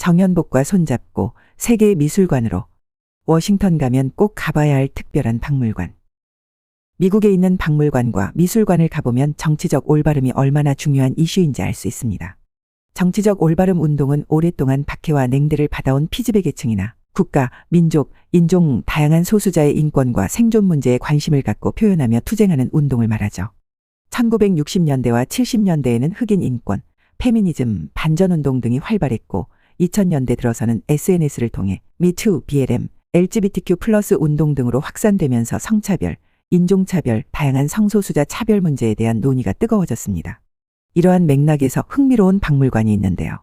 정연복과 손잡고 세계의 미술관으로. 워싱턴 가면 꼭 가봐야 할 특별한 박물관. 미국에 있는 박물관과 미술관을 가보면 정치적 올바름이 얼마나 중요한 이슈인지 알 수 있습니다. 정치적 올바름 운동은 오랫동안 박해와 냉대를 받아온 피지배 계층이나 국가, 민족, 인종, 다양한 소수자의 인권과 생존 문제에 관심을 갖고 표현하며 투쟁하는 운동을 말하죠. 1960년대와 70년대에는 흑인 인권, 페미니즘, 반전운동 등이 활발했고 2000년대 들어서는 SNS를 통해 미투, BLM, LGBTQ+ 운동 등으로 확산되면서 성차별, 인종차별, 다양한 성소수자 차별 문제에 대한 논의가 뜨거워졌습니다. 이러한 맥락에서 흥미로운 박물관이 있는데요.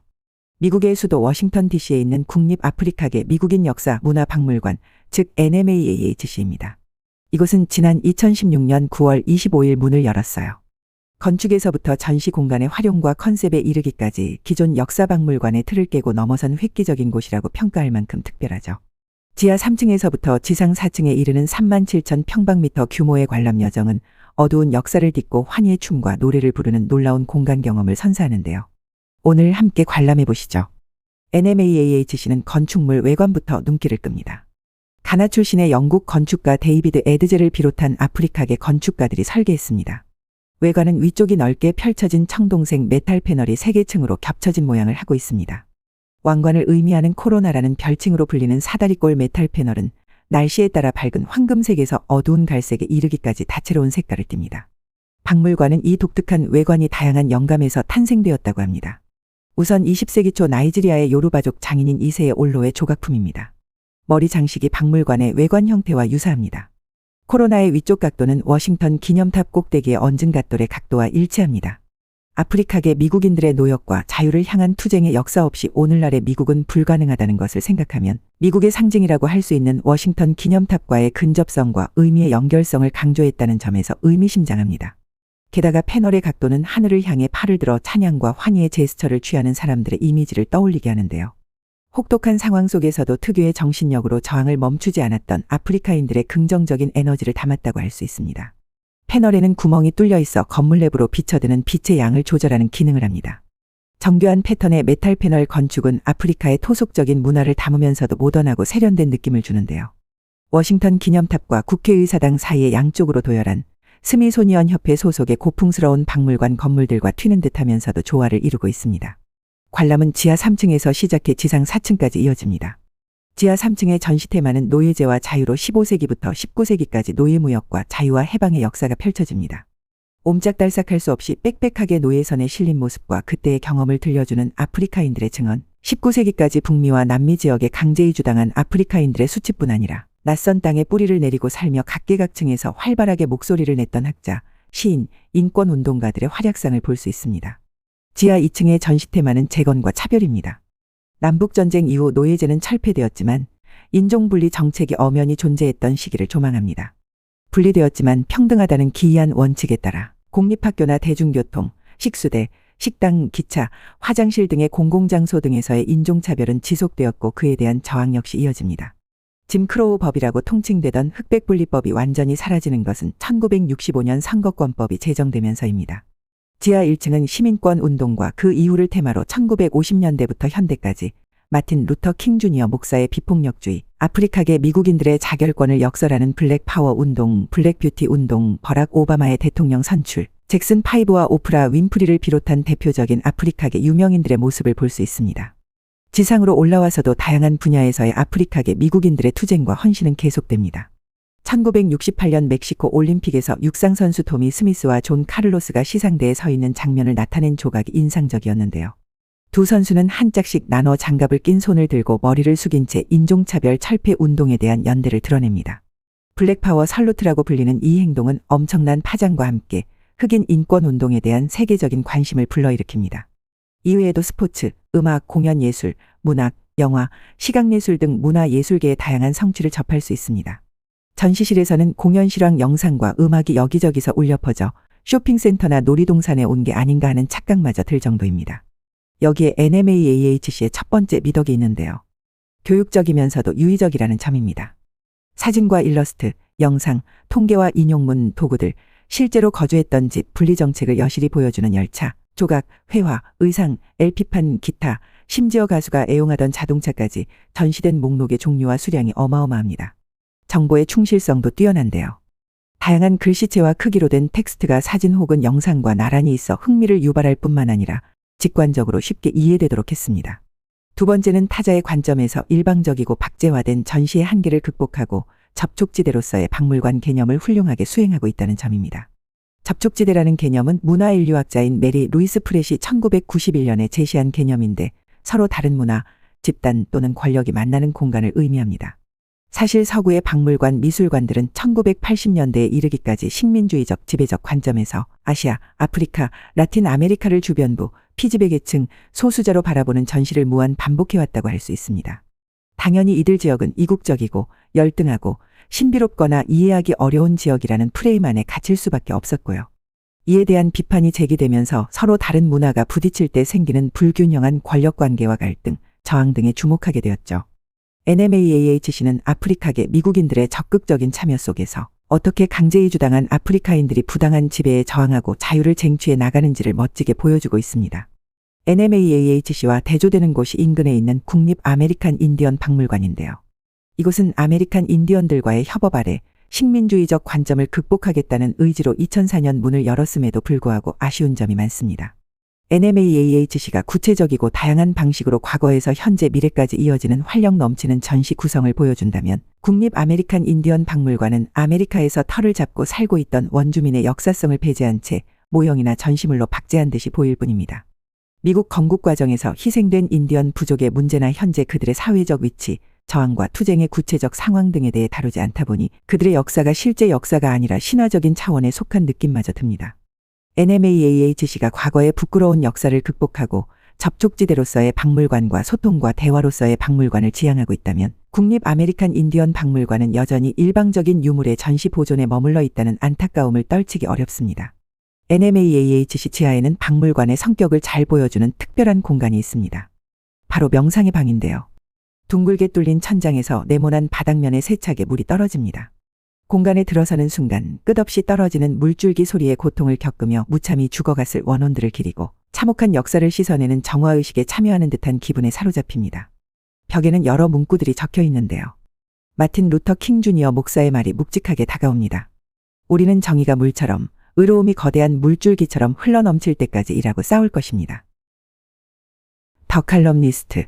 미국의 수도 워싱턴 DC에 있는 국립 아프리카계 미국인 역사 문화박물관, 즉 NMAAHC입니다. 이곳은 지난 2016년 9월 25일 문을 열었어요. 건축에서부터 전시 공간의 활용과 컨셉에 이르기까지 기존 역사박물관의 틀을 깨고 넘어선 획기적인 곳이라고 평가할 만큼 특별하죠. 지하 3층에서부터 지상 4층에 이르는 37,000 평방미터 규모의 관람 여정은 어두운 역사를 딛고 환희의 춤과 노래를 부르는 놀라운 공간 경험을 선사하는데요. 오늘 함께 관람해 보시죠. NMAAHC는 건축물 외관부터 눈길을 끕니다. 가나 출신의 영국 건축가 데이비드 에드제를 비롯한 아프리카계 건축가들이 설계했습니다. 외관은 위쪽이 넓게 펼쳐진 청동색 메탈 패널이 3개층으로 겹쳐진 모양을 하고 있습니다. 왕관을 의미하는 코로나라는 별칭으로 불리는 사다리꼴 메탈 패널은 날씨에 따라 밝은 황금색에서 어두운 갈색에 이르기까지 다채로운 색깔을 띱니다. 박물관은 이 독특한 외관이 다양한 영감에서 탄생되었다고 합니다. 우선 20세기 초 나이지리아의 요르바족 장인인 2세의 올로의 조각품입니다. 머리 장식이 박물관의 외관 형태와 유사합니다. 코로나의 위쪽 각도는 워싱턴 기념탑 꼭대기에 얹은 갓돌의 각도와 일치합니다. 아프리카계 미국인들의 노역과 자유를 향한 투쟁의 역사 없이 오늘날의 미국은 불가능하다는 것을 생각하면 미국의 상징이라고 할 수 있는 워싱턴 기념탑과의 근접성과 의미의 연결성을 강조했다는 점에서 의미심장합니다. 게다가 패널의 각도는 하늘을 향해 팔을 들어 찬양과 환희의 제스처를 취하는 사람들의 이미지를 떠올리게 하는데요. 혹독한 상황 속에서도 특유의 정신력으로 저항을 멈추지 않았던 아프리카인들의 긍정적인 에너지를 담았다고 할 수 있습니다. 패널에는 구멍이 뚫려 있어 건물 내부로 비쳐드는 빛의 양을 조절하는 기능을 합니다. 정교한 패턴의 메탈 패널 건축은 아프리카의 토속적인 문화를 담으면서도 모던하고 세련된 느낌을 주는데요. 워싱턴 기념탑과 국회의사당 사이의 양쪽으로 도열한 스미소니언 협회 소속의 고풍스러운 박물관 건물들과 튀는 듯하면서도 조화를 이루고 있습니다. 관람은 지하 3층에서 시작해 지상 4층까지 이어집니다. 지하 3층의 전시 테마는 노예제와 자유로 15세기부터 19세기까지 노예무역과 자유와 해방의 역사가 펼쳐집니다. 옴짝달싹할 수 없이 빽빽하게 노예선에 실린 모습과 그때의 경험을 들려주는 아프리카인들의 증언, 19세기까지 북미와 남미 지역에 강제 이주당한 아프리카인들의 수치뿐 아니라 낯선 땅에 뿌리를 내리고 살며 각계각층에서 활발하게 목소리를 냈던 학자, 시인, 인권운동가들의 활약상을 볼 수 있습니다. 지하 2층의 전시 테마는 재건과 차별입니다. 남북전쟁 이후 노예제는 철폐되었지만 인종분리 정책이 엄연히 존재했던 시기를 조망합니다. 분리되었지만 평등하다는 기이한 원칙에 따라 공립학교나 대중교통, 식수대, 식당, 기차, 화장실 등의 공공장소 등에서의 인종차별은 지속되었고 그에 대한 저항 역시 이어집니다. 짐 크로우 법이라고 통칭되던 흑백분리법이 완전히 사라지는 것은 1965년 선거권법이 제정되면서입니다. 지하 1층은 시민권 운동과 그 이후를 테마로 1950년대부터 현대까지 마틴 루터 킹 주니어 목사의 비폭력주의, 아프리카계 미국인들의 자결권을 역설하는 블랙 파워 운동, 블랙 뷰티 운동, 버락 오바마의 대통령 선출, 잭슨 5와 오프라 윈프리를 비롯한 대표적인 아프리카계 유명인들의 모습을 볼 수 있습니다. 지상으로 올라와서도 다양한 분야에서의 아프리카계 미국인들의 투쟁과 헌신은 계속됩니다. 1968년 멕시코 올림픽에서 육상선수 토미 스미스와 존 카를로스가 시상대에 서 있는 장면을 나타낸 조각이 인상적이었는데요. 두 선수는 한 짝씩 나눠 장갑을 낀 손을 들고 머리를 숙인 채 인종차별 철폐 운동에 대한 연대를 드러냅니다. 블랙파워 살루트라고 불리는 이 행동은 엄청난 파장과 함께 흑인 인권 운동에 대한 세계적인 관심을 불러일으킵니다. 이외에도 스포츠, 음악, 공연 예술, 문학, 영화, 시각예술 등 문화예술계의 다양한 성취를 접할 수 있습니다. 전시실에서는 공연 실황 영상과 음악이 여기저기서 울려 퍼져 쇼핑센터나 놀이동산에 온 게 아닌가 하는 착각마저 들 정도입니다. 여기에 NMAAHC의 첫 번째 미덕이 있는데요. 교육적이면서도 유의적이라는 점입니다. 사진과 일러스트, 영상, 통계와 인용문, 도구들, 실제로 거주했던 집, 분리정책을 여실히 보여주는 열차, 조각, 회화, 의상, LP판, 기타, 심지어 가수가 애용하던 자동차까지 전시된 목록의 종류와 수량이 어마어마합니다. 정보의 충실성도 뛰어난데요. 다양한 글씨체와 크기로 된 텍스트가 사진 혹은 영상과 나란히 있어 흥미를 유발할 뿐만 아니라 직관적으로 쉽게 이해되도록 했습니다. 두 번째는 타자의 관점에서 일방적이고 박제화된 전시의 한계를 극복하고 접촉지대로서의 박물관 개념을 훌륭하게 수행하고 있다는 점입니다. 접촉지대라는 개념은 문화인류학자인 메리 루이스 프렛이 1991년에 제시한 개념인데 서로 다른 문화, 집단 또는 권력이 만나는 공간을 의미합니다. 사실 서구의 박물관, 미술관들은 1980년대에 이르기까지 식민주의적 지배적 관점에서 아시아, 아프리카, 라틴 아메리카를 주변부, 피지배 계층, 소수자로 바라보는 전시를 무한 반복해왔다고 할 수 있습니다. 당연히 이들 지역은 이국적이고 열등하고 신비롭거나 이해하기 어려운 지역이라는 프레임 안에 갇힐 수밖에 없었고요. 이에 대한 비판이 제기되면서 서로 다른 문화가 부딪힐 때 생기는 불균형한 권력관계와 갈등, 저항 등에 주목하게 되었죠. NMAAHC는 아프리카계 미국인들의 적극적인 참여 속에서 어떻게 강제이주당한 아프리카인들이 부당한 지배에 저항하고 자유를 쟁취해 나가는지를 멋지게 보여주고 있습니다. NMAAHC와 대조되는 곳이 인근에 있는 국립 아메리칸 인디언 박물관인데요. 이곳은 아메리칸 인디언들과의 협업 아래 식민주의적 관점을 극복하겠다는 의지로 2004년 문을 열었음에도 불구하고 아쉬운 점이 많습니다. NMAAHC가 구체적이고 다양한 방식으로 과거에서 현재 미래까지 이어지는 활력 넘치는 전시 구성을 보여준다면 국립 아메리칸 인디언 박물관은 아메리카에서 터를 잡고 살고 있던 원주민의 역사성을 배제한 채 모형이나 전시물로 박제한 듯이 보일 뿐입니다. 미국 건국 과정에서 희생된 인디언 부족의 문제나 현재 그들의 사회적 위치, 저항과 투쟁의 구체적 상황 등에 대해 다루지 않다 보니 그들의 역사가 실제 역사가 아니라 신화적인 차원에 속한 느낌마저 듭니다. NMAAHC가 과거의 부끄러운 역사를 극복하고 접촉지대로서의 박물관과 소통과 대화로서의 박물관을 지향하고 있다면 국립 아메리칸 인디언 박물관은 여전히 일방적인 유물의 전시 보존에 머물러 있다는 안타까움을 떨치기 어렵습니다. NMAAHC 지하에는 박물관의 성격을 잘 보여주는 특별한 공간이 있습니다. 바로 명상의 방인데요. 둥글게 뚫린 천장에서 네모난 바닥면에 세차게 물이 떨어집니다. 공간에 들어서는 순간 끝없이 떨어지는 물줄기 소리에 고통을 겪으며 무참히 죽어갔을 원혼들을 기리고 참혹한 역사를 씻어내는 정화의식에 참여하는 듯한 기분에 사로잡힙니다. 벽에는 여러 문구들이 적혀 있는데요. 마틴 루터 킹 주니어 목사의 말이 묵직하게 다가옵니다. 우리는 정의가 물처럼, 의로움이 거대한 물줄기처럼 흘러넘칠 때까지 일하고 싸울 것입니다. 더 칼럼니스트